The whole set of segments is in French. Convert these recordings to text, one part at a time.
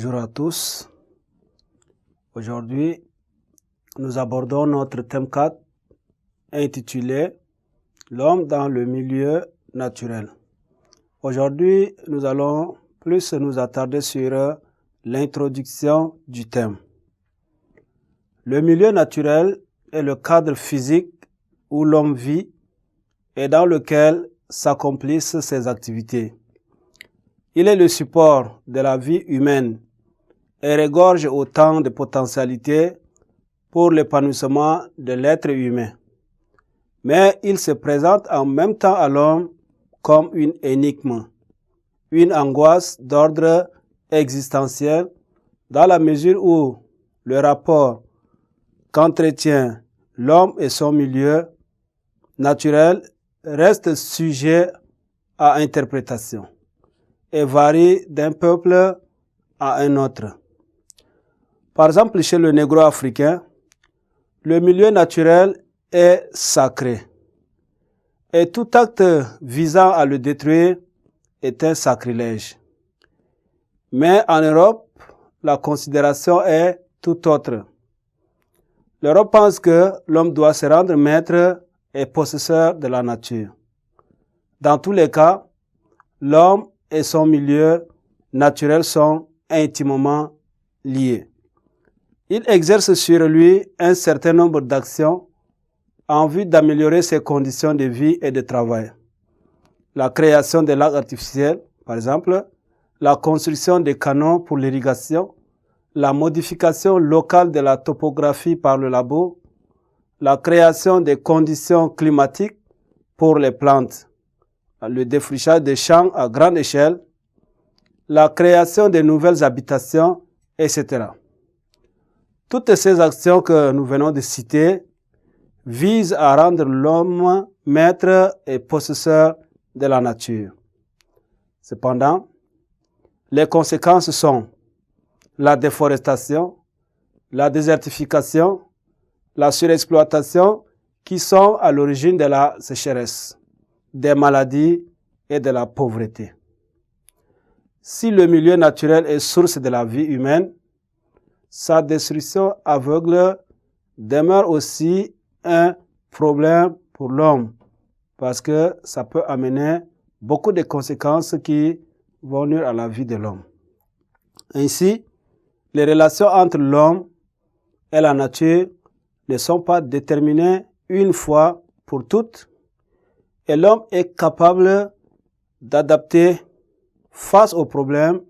Bonjour à tous. Aujourd'hui, nous abordons notre thème 4 intitulé L'homme dans le milieu naturel. Aujourd'hui, nous allons plus nous attarder sur l'introduction du thème. Le milieu naturel est le cadre physique où l'homme vit et dans lequel s'accomplissent ses activités. Il est le support de la vie humaine et regorge autant de potentialités pour l'épanouissement de l'être humain. Mais il se présente en même temps à l'homme comme une énigme, une angoisse d'ordre existentiel dans la mesure où le rapport qu'entretient l'homme et son milieu naturel reste sujet à interprétation et varie d'un peuple à un autre. Par exemple, chez le négro-africain, le milieu naturel est sacré et tout acte visant à le détruire est un sacrilège. Mais en Europe, la considération est tout autre. L'Europe pense que l'homme doit se rendre maître et possesseur de la nature. Dans tous les cas, l'homme et son milieu naturel sont intimement liés. Il exerce sur lui un certain nombre d'actions en vue d'améliorer ses conditions de vie et de travail. La création de lacs artificiels, par exemple, la construction des canaux pour l'irrigation, la modification locale de la topographie par le labo, la création des conditions climatiques pour les plantes, le défrichage des champs à grande échelle, la création de nouvelles habitations, etc. Toutes ces actions que nous venons de citer visent à rendre l'homme maître et possesseur de la nature. Cependant, les conséquences sont la déforestation, la désertification, la surexploitation qui sont à l'origine de la sécheresse, des maladies et de la pauvreté. Si le milieu naturel est source de la vie humaine, sa destruction aveugle demeure aussi un problème pour l'homme parce que ça peut amener beaucoup de conséquences qui vont nuire à la vie de l'homme. Ainsi, les relations entre l'homme et la nature ne sont pas déterminées une fois pour toutes et l'homme est capable d'adapter face aux problèmes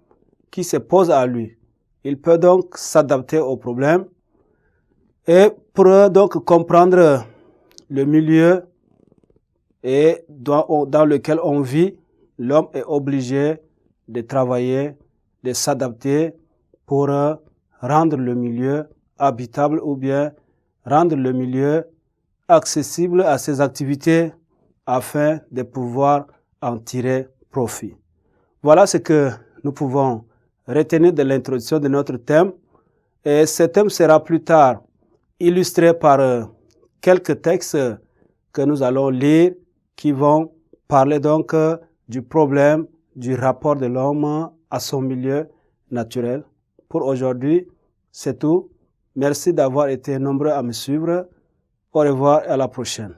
qui se posent à lui. Il peut donc s'adapter aux problèmes et pour donc comprendre le milieu et dans lequel on vit, l'homme est obligé de travailler, de s'adapter pour rendre le milieu habitable ou bien rendre le milieu accessible à ses activités afin de pouvoir en tirer profit. Voilà ce que nous pouvons retenir de l'introduction de notre thème. Et ce thème sera plus tard illustré par quelques textes que nous allons lire qui vont parler donc du problème du rapport de l'homme à son milieu naturel. Pour aujourd'hui, c'est tout. Merci d'avoir été nombreux à me suivre. Au revoir et à la prochaine.